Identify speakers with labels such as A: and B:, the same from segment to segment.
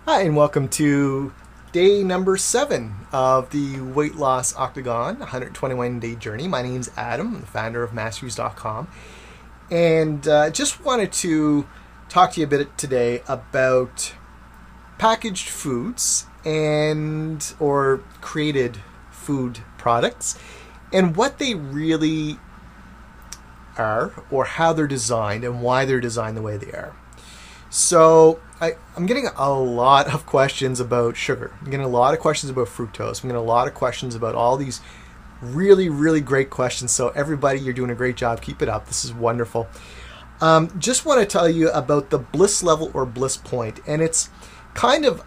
A: Hi, and welcome to day number 7 of the Weight Loss Octagon 121-day journey. My name's Adam. I'm the founder of Masteries.com. And just wanted to talk to you a bit today about packaged foods and or created food products and what they really are, or how they're designed and why they're designed the way they are. So I'm getting a lot of questions about sugar. I'm getting a lot of questions about fructose. I'm getting a lot of questions about all these really, really great questions. So everybody, you're doing a great job. Keep it up. This is wonderful. Just want to tell you about the bliss level or bliss point. And it's kind of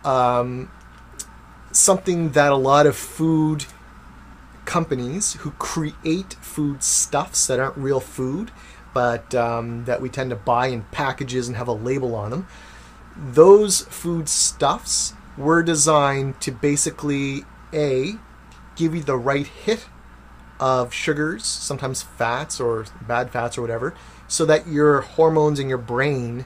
A: something that a lot of food companies who create food stuffs that aren't real food, but that we tend to buy in packages and have a label on them. Those food stuffs were designed to basically, give you the right hit of sugars, sometimes fats or bad fats or whatever, so that your hormones in your brain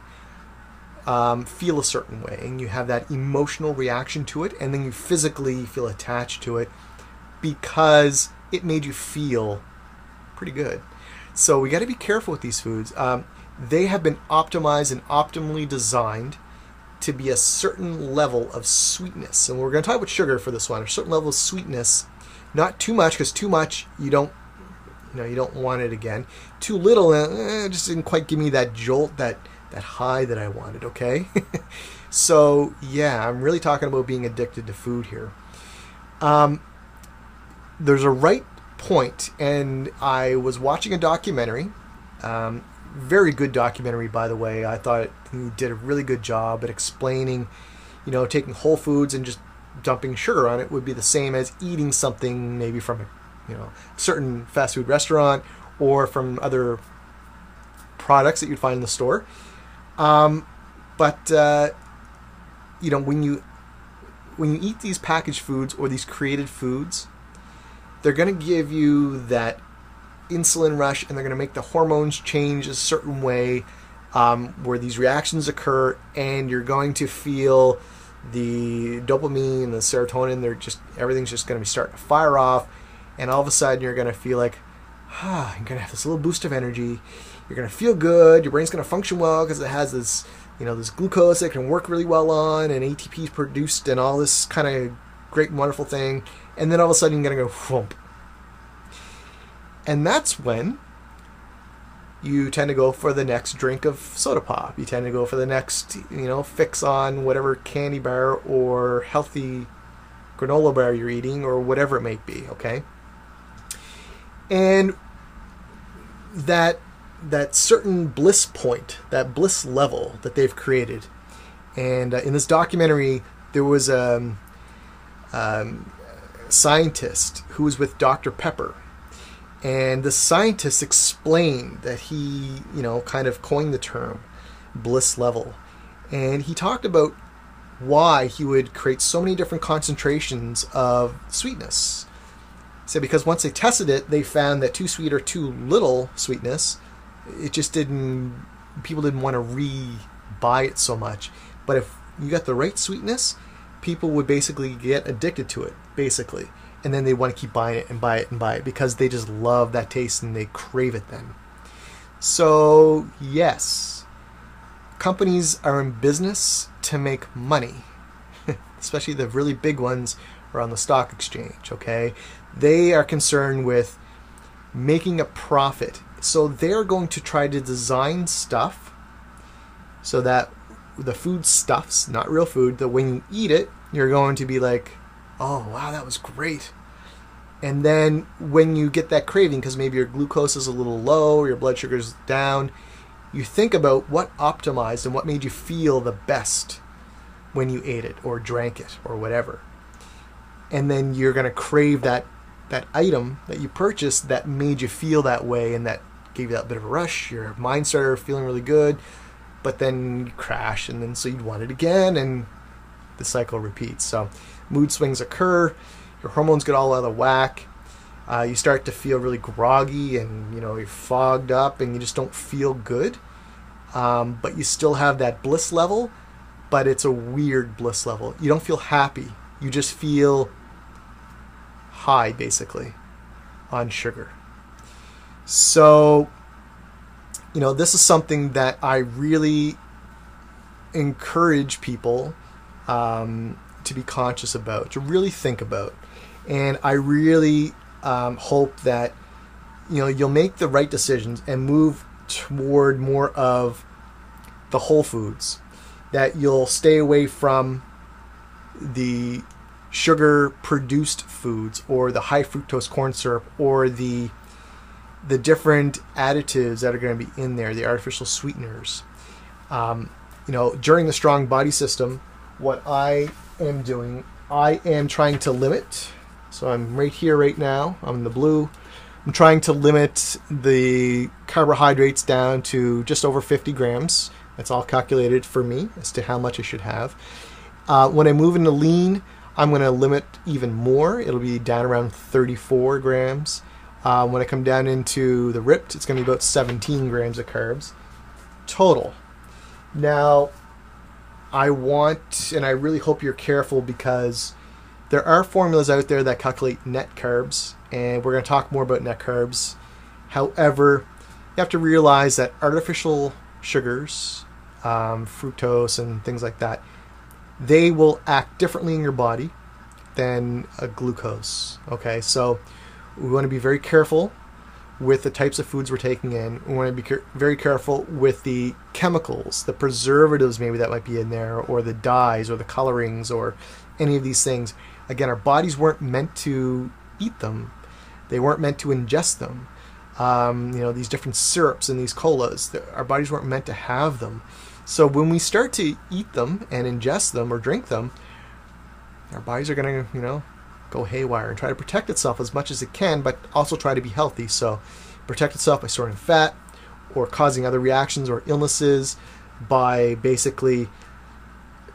A: feel a certain way, and you have that emotional reaction to it, and then you physically feel attached to it because it made you feel pretty good. So we got to be careful with these foods. They have been optimized and optimally designed to be a certain level of sweetness. And we're going to talk about sugar for this one. A certain level of sweetness, not too much, because too much you don't want it again. Too little, just didn't quite give me that jolt, that high that I wanted. Okay, so yeah, I'm really talking about being addicted to food here. There's a right point, and I was watching a documentary, very good documentary, by the way. I thought he did a really good job at explaining, taking whole foods and just dumping sugar on it would be the same as eating something maybe from a certain fast food restaurant or from other products that you'd find in the store. But when you eat these packaged foods or these created foods, they're going to give you that insulin rush, and they're going to make the hormones change a certain way where these reactions occur, and you're going to feel the dopamine and the serotonin. Everything's just going to be starting to fire off, and all of a sudden you're going to feel like, you're going to have this little boost of energy. You're going to feel good. Your brain's going to function well because it has this, this glucose that it can work really well on, and ATP is produced, and all this kind of great and wonderful thing. And then all of a sudden you're going to go whoomp. And that's when you tend to go for the next drink of soda pop. You tend to go for the next, fix on whatever candy bar or healthy granola bar you're eating, or whatever it may be, okay? And that certain bliss point, that bliss level that they've created. And in this documentary, there was a scientist who was with Dr. Pepper. And the scientist explained that he, kind of coined the term bliss level. And he talked about why he would create so many different concentrations of sweetness. He said because once they tested it, they found that too sweet or too little sweetness, people didn't want to re-buy it so much. But if you got the right sweetness, people would basically get addicted to it, basically. And then they want to keep buying it and buy it and buy it because they just love that taste and they crave it then. So, yes, companies are in business to make money, especially the really big ones are on the stock exchange, okay? They are concerned with making a profit. So they're going to try to design stuff so that the food stuffs, not real food, that when you eat it, you're going to be like, oh, wow, that was great. And then when you get that craving, because maybe your glucose is a little low, or your blood sugar's down, you think about what optimized and what made you feel the best when you ate it or drank it or whatever. And then you're going to crave that item that you purchased that made you feel that way and that gave you that bit of a rush. Your mind started feeling really good, but then you crash, and then so you'd want it again, and the cycle repeats. So mood swings occur, your hormones get all out of whack, you start to feel really groggy, and you're fogged up and you just don't feel good, but you still have that bliss level but it's a weird bliss level. You don't feel happy. You just feel high, basically, on sugar. So, you know, this is something that I really encourage people to be conscious about, to really think about. And I really hope that, you know, you'll make the right decisions and move toward more of the whole foods, that you'll stay away from the sugar produced foods or the high fructose corn syrup or the different additives that are going to be in there, the artificial sweeteners. You know, during the Strong Body System, what I am doing, I am trying to limit. So I'm right here right now, I'm in the blue. I'm trying to limit the carbohydrates down to just over 50 grams. That's all calculated for me as to how much I should have. When I move into lean, I'm going to limit even more. It'll be down around 34 grams. When I come down into the ripped, it's going to be about 17 grams of carbs total. Now, I want, and I really hope you're careful, because there are formulas out there that calculate net carbs, and we're going to talk more about net carbs. However, you have to realize that artificial sugars, fructose and things like that, they will act differently in your body than a glucose. Okay, so we want to be very careful with the types of foods we're taking in. We want to be very careful with the chemicals, the preservatives maybe that might be in there, or the dyes or the colorings or any of these things. Again, our bodies weren't meant to eat them. They weren't meant to ingest them. You know, these different syrups and these colas, our bodies weren't meant to have them. So when we start to eat them and ingest them or drink them, our bodies are going to, you know, go haywire and try to protect itself as much as it can, but also try to be healthy. So protect itself by storing fat or causing other reactions or illnesses by basically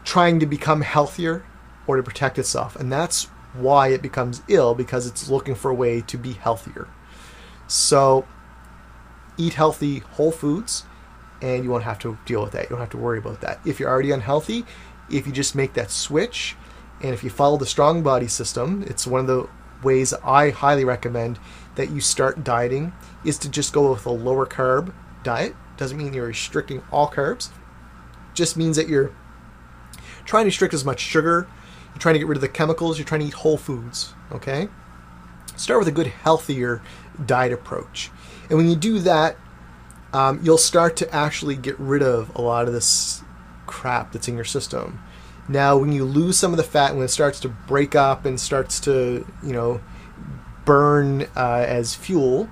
A: trying to become healthier or to protect itself. And that's why it becomes ill, because it's looking for a way to be healthier. So eat healthy whole foods and you won't have to deal with that. You don't have to worry about that. If you're already unhealthy, if you just make that switch, and if you follow the Strong Body System, it's one of the ways I highly recommend that you start dieting, is to just go with a lower carb diet. Doesn't mean you're restricting all carbs. Just means that you're trying to restrict as much sugar, you're trying to get rid of the chemicals, you're trying to eat whole foods, okay? Start with a good, healthier diet approach. And when you do that, you'll start to actually get rid of a lot of this crap that's in your system. Now, when you lose some of the fat, when it starts to break up and starts to, you know, burn as fuel,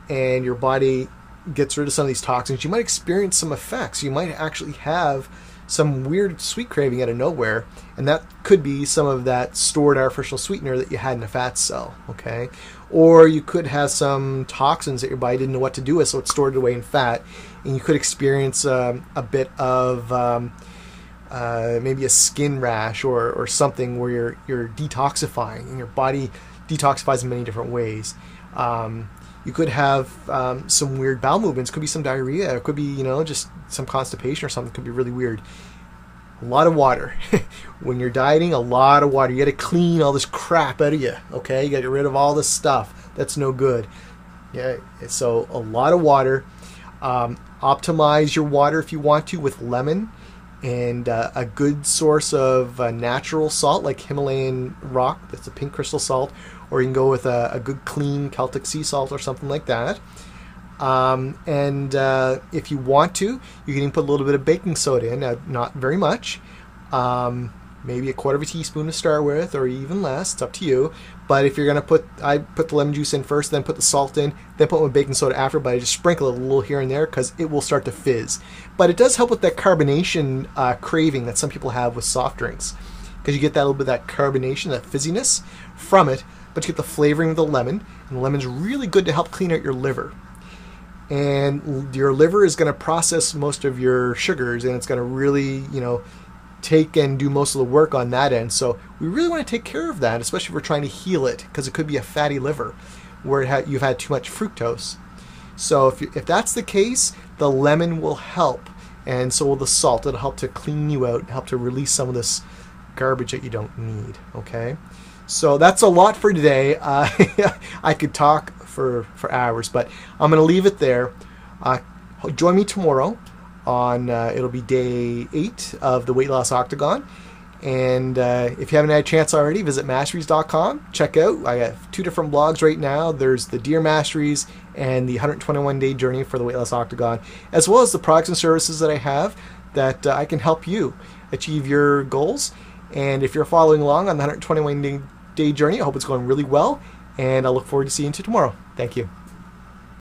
A: and your body gets rid of some of these toxins, you might experience some effects. You might actually have some weird sweet craving out of nowhere, and that could be some of that stored artificial sweetener that you had in a fat cell, okay? Or you could have some toxins that your body didn't know what to do with, so it's stored away in fat, and you could experience a bit of maybe a skin rash or something where you're detoxifying, and your body detoxifies in many different ways. You could have some weird bowel movements. Could be some diarrhea. It could be, you know, just some constipation or something. Could be really weird. A lot of water. When you're dieting, a lot of water. You got to clean all this crap out of you. Okay, you got to get rid of all this stuff that's no good. Yeah. So a lot of water. Optimize your water if you want to with lemon and a good source of natural salt like Himalayan rock. That's a pink crystal salt. Or you can go with a good clean Celtic sea salt or something like that. If you want to, you can even put a little bit of baking soda in, not very much. Maybe a quarter of a teaspoon to start with, or even less. It's up to you. But if you're going to I put the lemon juice in first, then put the salt in, then put my baking soda after, but I just sprinkle it a little here and there because it will start to fizz. But it does help with that carbonation craving that some people have with soft drinks, because you get that little bit of that carbonation, that fizziness from it, but you get the flavoring of the lemon, and the lemon's really good to help clean out your liver. And your liver is going to process most of your sugars, and it's going to really, you know, take and do most of the work on that end. So we really want to take care of that, especially if we're trying to heal it, because it could be a fatty liver where you've had too much fructose. So if that's the case, the lemon will help. and so will the salt. It'll help to clean you out, help to release some of this garbage that you don't need. Okay, so that's a lot for today. I could talk for hours, but I'm going to leave it there. Join me tomorrow on it'll be day 8 of the Weight Loss Octagon. And if you haven't had a chance already, visit Masteries.com. Check out. I have 2 different blogs right now. There's the Dear Masteries and the 121-day journey for the Weight Loss Octagon, as well as the products and services that I have that I can help you achieve your goals. And if you're following along on the 121-day journey, I hope it's going really well. And I look forward to seeing you tomorrow. Thank you.